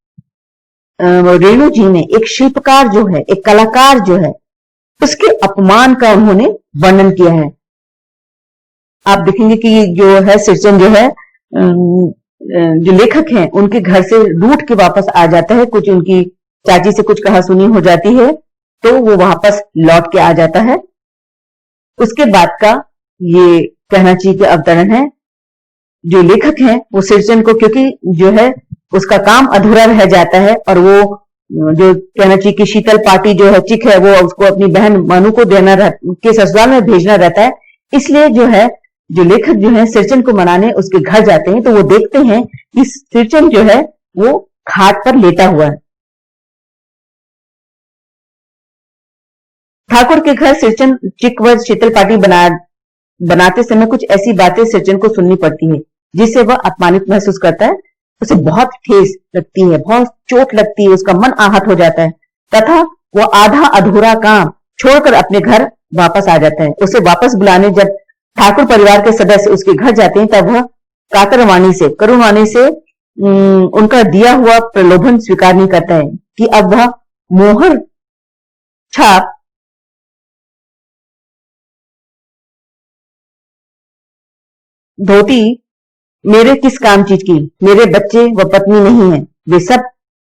रेणु जी ने एक शिल्पकार जो है, एक कलाकार जो है, उसके अपमान का उन्होंने वर्णन किया है। आप देखेंगे कि जो है सिरचंद जो है, जो लेखक हैं उनके घर से रूठ के वापस आ जाता है। कुछ उनकी चाची से कुछ कहा सुनी हो जाती है तो वो वापस लौट के आ जाता है। उसके बाद का ये कहना चाहिए कि अवतरण है। जो लेखक हैं वो सिरचंद को, क्योंकि जो है उसका काम अधूरा रह जाता है और वो जो कहना चाहिए कि शीतल पार्टी जो है चिक है वो उसको अपनी बहन मानू को देना के ससुराल में भेजना रहता है। इसलिए जो है जो लेखक जो है सिरचन को मनाने उसके घर जाते हैं तो वो देखते हैं कि सिरचन जो है वो खाट पर लेटा हुआ है। ठाकुर के घर सिरचन चिक व शीतल पार्टी बनाते समय कुछ ऐसी बातें सिरचन को सुननी पड़ती है जिससे वह अपमानित महसूस करता है। उसे बहुत ठेस लगती है, बहुत चोट लगती है, उसका मन आहत हो जाता है तथा वह आधा अधूरा काम छोड़कर अपने घर वापस आ जाता है। उसे वापस बुलाने जब ठाकुर परिवार के सदस्य उसके घर जाते हैं तब वह करुण वाणी से उनका दिया हुआ प्रलोभन स्वीकार नहीं करता है कि अब वह मोहर छाप धोती मेरे किस काम चीज की, मेरे बच्चे व पत्नी नहीं है, वे सब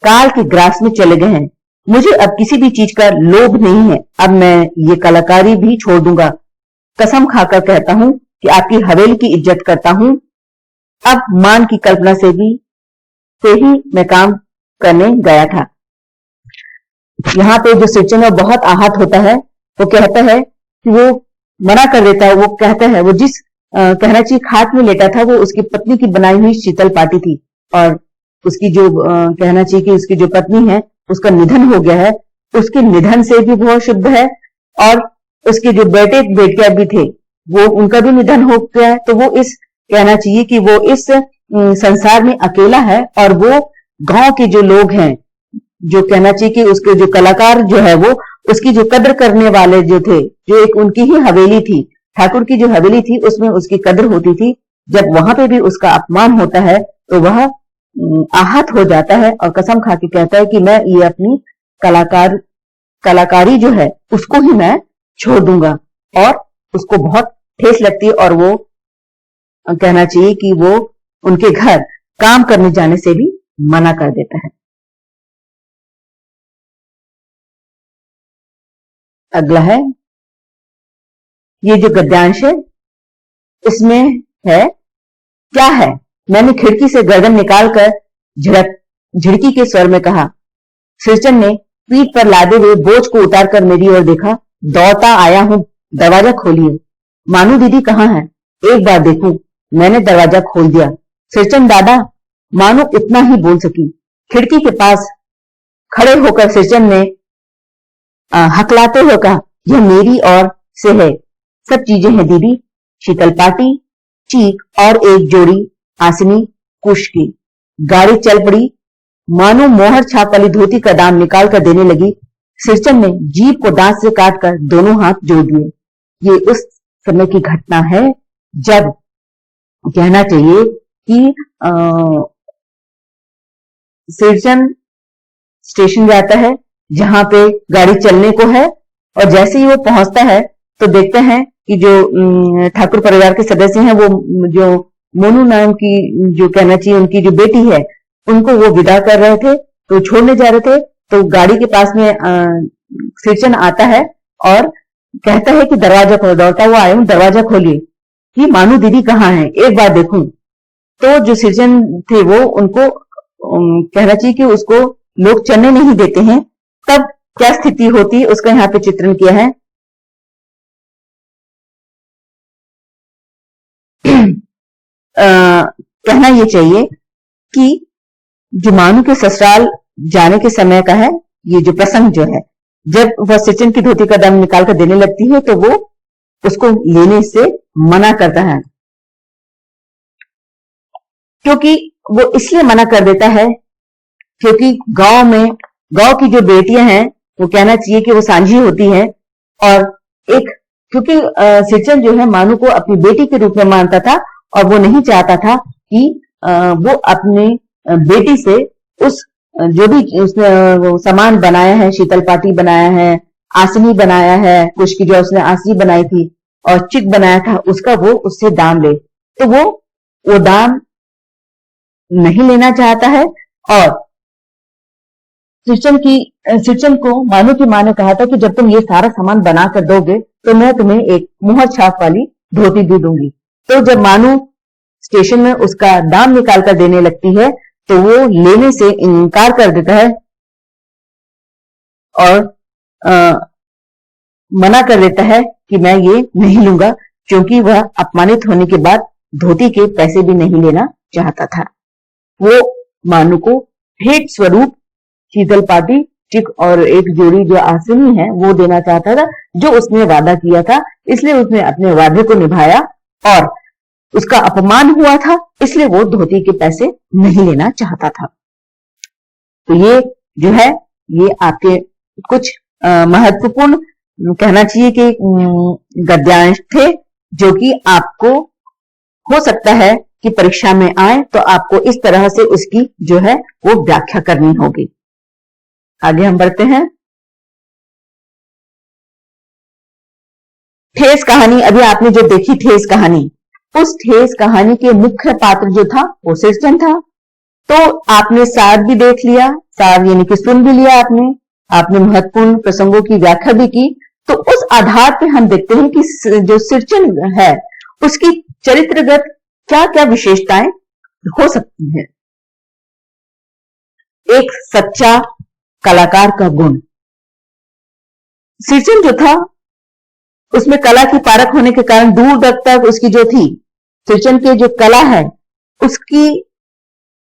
काल के ग्रास में चले गए हैं। मुझे अब किसी भी चीज का लोभ नहीं है, अब मैं ये कलाकारी भी छोड़ दूंगा। कसम खाकर कहता हूं कि आपकी हवेली की इज्जत करता हूं। अब मान की कल्पना से ही मैं काम करने गया था। यहाँ पे जो सिरचन है बहुत आहत होता है। वो कहता है कि वो मना कर देता है। वो कहता है वो जिस कहना चाहिए खाट में लेटा था वो उसकी पत्नी की बनाई हुई शीतल पार्टी थी और उसकी जो कहना चाहिए कि उसकी जो पत्नी है उसका निधन हो गया है। उसके निधन से भी बहुत शुद्ध है और उसके जो बेटियां भी थे वो उनका भी निधन हो गया है। तो वो इस कहना चाहिए कि वो इस संसार में अकेला है और वो गांव के जो लोग हैं जो कहना चाहिए कि उसके जो कलाकार जो है वो उसकी जो कदर करने वाले जो थे, जो एक उनकी ही हवेली थी, ठाकुर की जो हवेली थी उसमें उसकी कदर होती थी। जब वहां पे भी उसका अपमान होता है तो वह आहत हो जाता है और कसम खा के कहता है कि मैं ये अपनी कलाकारी जो है उसको ही मैं छोड़ दूंगा। और उसको बहुत ठेस लगती है और वो कहना चाहिए कि वो उनके घर काम करने जाने से भी मना कर देता है। अगला है ये जो गद्यांश है इसमें है क्या है, मैंने खिड़की से गर्दन निकालकर झिड़की के स्वर में कहा। सिरचन ने पीठ पर लादे हुए बोझ को उतारकर मेरी ओर देखा। दौड़ता आया हूं, दरवाजा खोलिए। मानू दीदी कहाँ है, एक बार देखूं। मैंने दरवाजा खोल दिया। सिरचन दादा, मानू इतना ही बोल सकी। खिड़की के पास खड़े होकर सिरचन ने हकलाते हुए कहा, यह मेरी और से है, सब चीजें हैं दीदी, शीतल पाटी, चीक और एक जोड़ी आसनी कुश की। गाड़ी चल पड़ी। मानो मोहर छाप वाली धोती का दाम निकाल कर देने लगी। सिरचन ने जीभ को दांत से काटकर दोनों हाथ जोड़ दिए। ये उस समय की घटना है जब कहना चाहिए कि सिरचन स्टेशन जाता है जहां पे गाड़ी चलने को है और जैसे ही वो पहुंचता है तो देखते हैं कि जो ठाकुर परिवार के सदस्य हैं वो जो मोनू नाम की जो कहना चाहिए उनकी जो बेटी है उनको वो विदा कर रहे थे, तो छोड़ने जा रहे थे। तो गाड़ी के पास में सिरचन आता है और कहता है कि दरवाजा खोलो। दौड़ता हुआ आया हूं, दरवाजा खोलिए कि मानू दीदी कहाँ है, एक बार देखूं। तो जो सिरचन थे वो उनको कहना चाहिए कि उसको लोग चलने नहीं देते हैं। तब क्या स्थिति होती है उसका यहाँ पे चित्रण किया है। कहना ये चाहिए कि जो मानू के ससुराल जाने के समय का है ये जो प्रसंग जो है, जब वह सिरचन की धोती का दाम निकाल कर देने लगती है तो वो उसको लेने से मना करता है। क्योंकि वो इसलिए मना कर देता है क्योंकि गांव की जो बेटियां हैं वो कहना चाहिए कि वो सांझी होती हैं और एक क्योंकि सिरचन जो है मानू को अपनी बेटी के रूप में मानता था और वो नहीं चाहता था कि वो अपनी बेटी से उस जो भी उसने सामान बनाया है, शीतल पाटी बनाया है, आसनी बनाया है, कुछ की जो उसने आसनी बनाई थी और चिक बनाया था उसका वो उससे दाम ले। तो वो दाम नहीं लेना चाहता है और सिरचन को मानू की मां ने कहा था कि जब तुम ये सारा सामान बना कर दोगे तो मैं तुम्हें एक मुहर छाप वाली धोती दे दूंगी। तो जब मानू स्टेशन में उसका दाम निकाल कर देने लगती है तो वो लेने से इनकार कर देता है और मना कर देता है कि मैं ये नहीं लूंगा, क्योंकि वह अपमानित होने के बाद धोती के पैसे भी नहीं लेना चाहता था। वो मानू को भेंट स्वरूप शीतल पाटी, चिक और एक जोड़ी जो आसनी है वो देना चाहता था, जो उसने वादा किया था। इसलिए उसने अपने वादे को निभाया और उसका अपमान हुआ था, इसलिए वो धोती के पैसे नहीं लेना चाहता था। तो ये जो है ये आपके कुछ महत्वपूर्ण कहना चाहिए कि गद्यांश थे, जो कि आपको हो सकता है कि परीक्षा में आए तो आपको इस तरह से उसकी जो है वो व्याख्या करनी होगी। आगे हम बढ़ते हैं। ठेस कहानी, अभी आपने जो देखी ठेस कहानी, उस ठेस कहानी के मुख्य पात्र जो था वो सृजन था। तो आपने सार भी देख लिया, सार यानी कि सुन भी लिया आपने महत्वपूर्ण प्रसंगों की व्याख्या भी की। तो उस आधार पे हम देखते हैं कि जो सृजन है उसकी चरित्रगत क्या क्या विशेषताएं हो सकती हैं। एक सच्चा कलाकार का गुण, सृजन जो था उसमें कला की पारख होने के कारण दूर तक उसकी जो थी सृजन की जो कला है उसकी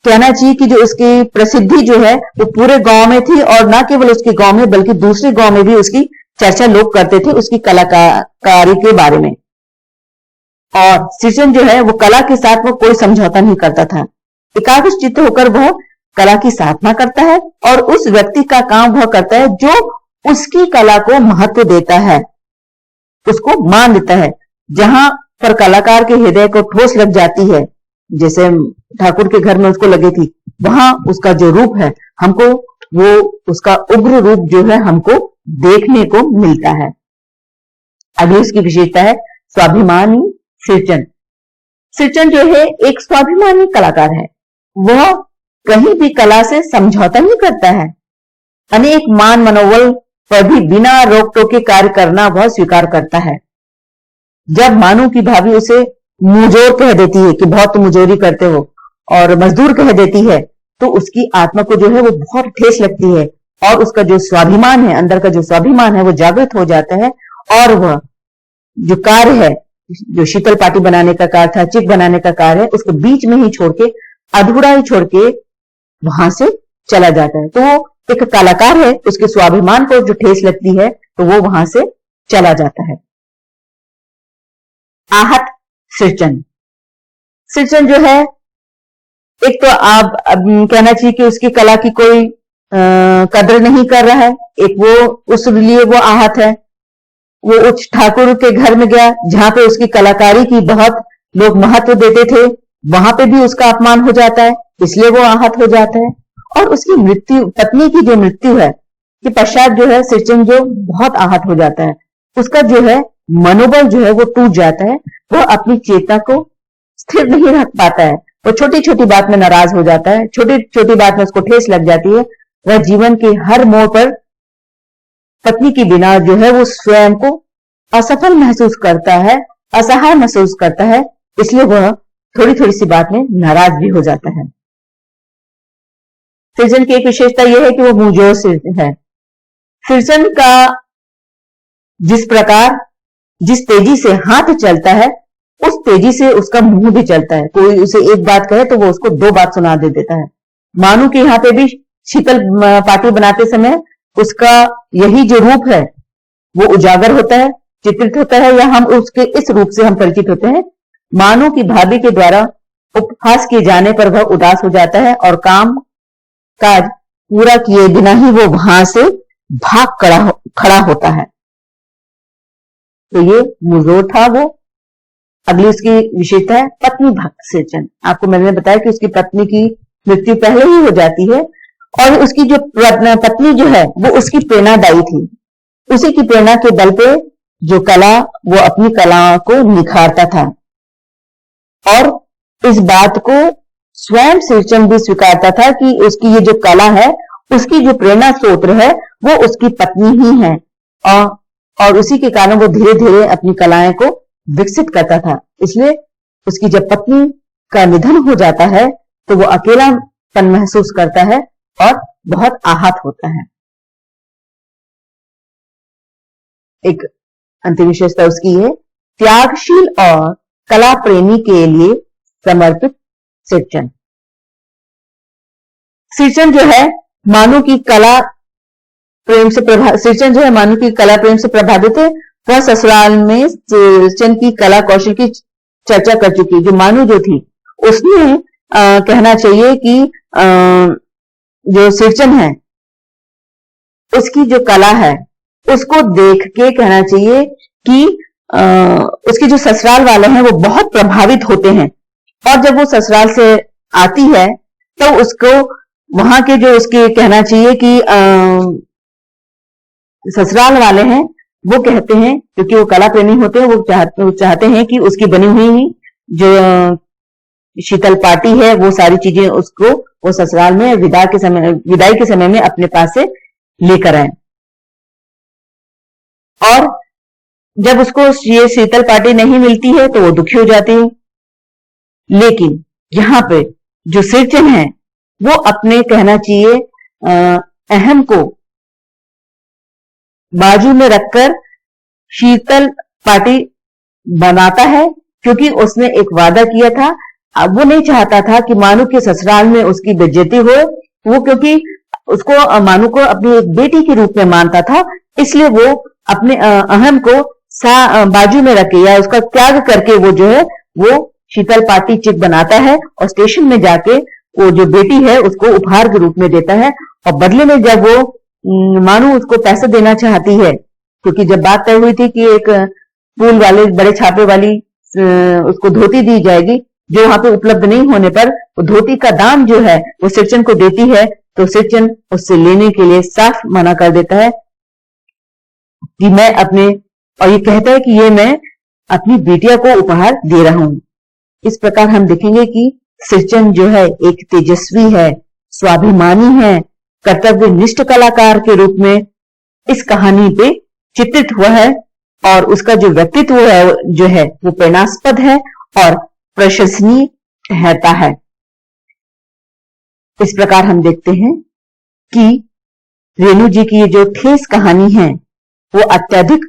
कहना चाहिए कि जो उसकी प्रसिद्धि जो है वो पूरे गांव में थी, और ना केवल उसके गांव में बल्कि दूसरे गांव में भी उसकी चर्चा लोग करते थे उसकी कलाकारी के बारे में। और सृजन जो है वो कला के साथ वो कोई समझौता नहीं करता था, एकाग्रचित्त होकर वह कला की साधना करता है और उस व्यक्ति का काम वह करता है जो उसकी कला को महत्व देता है, उसको मान देता है। जहां पर कलाकार के हृदय को ठोस लग जाती है, जैसे ठाकुर के घर में उसको लगी थी, वहां उसका जो रूप है हमको वो उसका उग्र रूप जो है हमको देखने को मिलता है। अगली उसकी विशेषता है स्वाभिमानी सृजन। सृजन जो है एक स्वाभिमानी कलाकार है, वह कहीं भी कला से समझौता नहीं करता है। अनेक मान मनोबल पर भी बिना रोक टोक के कार्य करना वह स्वीकार करता है। जब मानू की भाभी उसे मुंहजोर कह देती है कि बहुत तुम मुंहजोरी करते हो और मजदूर कह देती है, तो उसकी आत्मा को जो है वो बहुत ठेस लगती है और उसका जो स्वाभिमान है, अंदर का जो स्वाभिमान है वो जागृत हो जाता है। और वह जो कार्य है, जो शीतल पाटी बनाने का कार्य था, चिक बनाने का कार्य है, उसको बीच में ही छोड़ के, अधूरा ही छोड़ के वहां से चला जाता है। तो वो एक कलाकार है, उसके स्वाभिमान को जो ठेस लगती है तो वो वहां से चला जाता है। आहत सृजन, सृजन जो है एक तो आप कहना चाहिए कि उसकी कला की कोई कदर नहीं कर रहा है, एक वो उस लिए वो आहत है। वो उच्च ठाकुर के घर में गया जहां पे उसकी कलाकारी की बहुत लोग महत्व देते थे, वहां पे भी उसका अपमान हो जाता है, इसलिए वो आहत हो जाता है। और उसकी मृत्यु, पत्नी की जो मृत्यु है कि पश्चात जो है सृजन जो बहुत आहत हो जाता है, उसका जो है मनोबल जो है वो टूट जाता है, वह अपनी चेतना को स्थिर नहीं रख पाता है, वो छोटी छोटी बात में नाराज हो जाता है, छोटी छोटी बात में उसको ठेस लग जाती है। वह जीवन के हर मोड़ पर पत्नी के बिना जो है वो स्वयं को असफल महसूस करता है, असहाय महसूस करता है, इसलिए वह थोड़ी थोड़ी सी बात में नाराज भी हो जाता है। सृजन की एक विशेषता यह है कि वो मुंहजोर है। सृजन का जिस प्रकार जिस तेजी से हाथ चलता है उस तेजी से उसका मुंह भी चलता है। कोई उसे एक बात कहे तो वो उसको दो बात सुना दे देता है। मानू के यहाँ पे भी शीतल पाटी बनाते समय उसका यही जो रूप है वो उजागर होता है, चित्रित होता है, या हम उसके इस रूप से हम परिचित होते हैं। मानू की भाभी के द्वारा उपहास किए जाने पर वह उदास हो जाता है और काम काज पूरा किए बिना ही वो वहां से भाग खड़ा होता है। तो ये मुंहजोर था वो। अगली उसकी विशेषता है पत्नी भक्त सृजन। आपको मैंने बताया कि उसकी पत्नी की मृत्यु पहले ही हो जाती है और उसकी जो पत्नी जो है वो उसकी प्रेरणादायी थी। उसी की प्रेरणा के बल पे जो कला, वो अपनी कला को निखारता था और इस बात को स्वयं सृजन भी स्वीकारता था कि उसकी ये जो कला है उसकी जो प्रेरणा स्रोत है वो उसकी पत्नी ही है, और उसी के कारण वो धीरे धीरे अपनी कलाएं को विकसित करता था। इसलिए उसकी जब पत्नी का निधन हो जाता है तो वो अकेलापन महसूस करता है और बहुत आहत होता है। एक अंतिम विशेषता उसकी है त्यागशील और कला प्रेमी के लिए समर्पित सिरचन। सिरचन जो है मानव की कला प्रेम से सिरचन जो है मानव की कला प्रेम से प्रभावित है। वह ससुराल में सिरचन की कला कौशल की चर्चा कर चुकी। जो मानव जो थी उसने कहना चाहिए कि जो सिरचन है उसकी जो कला है उसको देख के कहना चाहिए कि उसके जो ससुराल वाले हैं वो बहुत प्रभावित होते हैं, और जब वो ससुराल से आती है तो उसको वहां के जो उसके कहना चाहिए कि ससुराल वाले हैं वो कहते हैं, क्योंकि वो कला प्रेमी होते हैं, वो चाहते हैं कि उसकी बनी हुई जो शीतल पाटी है वो सारी चीजें उसको वो ससुराल में विदाई के समय में अपने पास से लेकर आए। और जब उसको ये शीतल पाटी नहीं मिलती है तो वो दुखी हो जाती है। लेकिन यहाँ पे जो सिरचन है वो अपने कहना चाहिए अहम को बाजू में रखकर शीतल पाटी बनाता है, क्योंकि उसने एक वादा किया था। अब वो नहीं चाहता था कि मानू के ससुराल में उसकी बेइज्जती हो, वो क्योंकि उसको मानू को अपनी एक बेटी के रूप में मानता था, इसलिए वो अपने अहम को बाजू में रखे या उसका त्याग करके वो जो है वो शीतल पाटी चिक बनाता है और स्टेशन में जाके वो जो बेटी है उसको उपहार के रूप में देता है। और बदले में जब वो मानू उसको पैसे देना चाहती है, क्योंकि जब बात तय हुई थी कि एक फूल वाले बड़े छापे वाली उसको धोती दी जाएगी, जो वहां पे उपलब्ध नहीं होने पर वो धोती का दाम जो है वो सिरचन को देती है, तो सिरचन उससे लेने के लिए साफ मना कर देता है कि मैं अपने, और ये कहता है कि ये मैं अपनी बेटिया को उपहार दे रहा हूं। इस प्रकार हम देखेंगे कि सिरचन जो है एक तेजस्वी है, स्वाभिमानी है, कर्तव्यनिष्ठ कलाकार के रूप में इस कहानी पे चित्रित हुआ है, और उसका जो व्यक्तित्व है जो है वो प्रेरणास्पद है और प्रशंसनीय रहता है। इस प्रकार हम देखते हैं कि रेणु जी की ये जो ठेस कहानी है वो अत्यधिक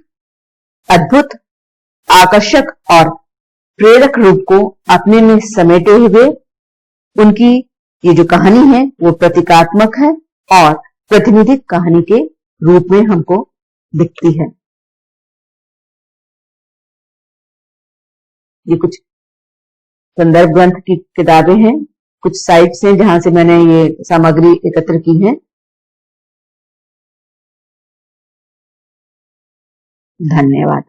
अद्भुत, आकर्षक और प्रेरक रूप को अपने में समेटे हुए उनकी ये जो कहानी है वो प्रतीकात्मक है और प्रातिनिधिक कहानी के रूप में हमको दिखती है। ये कुछ संदर्भ ग्रंथ की किताबें हैं, कुछ साइट्स हैं जहां से मैंने ये सामग्री एकत्र की है। धन्यवाद।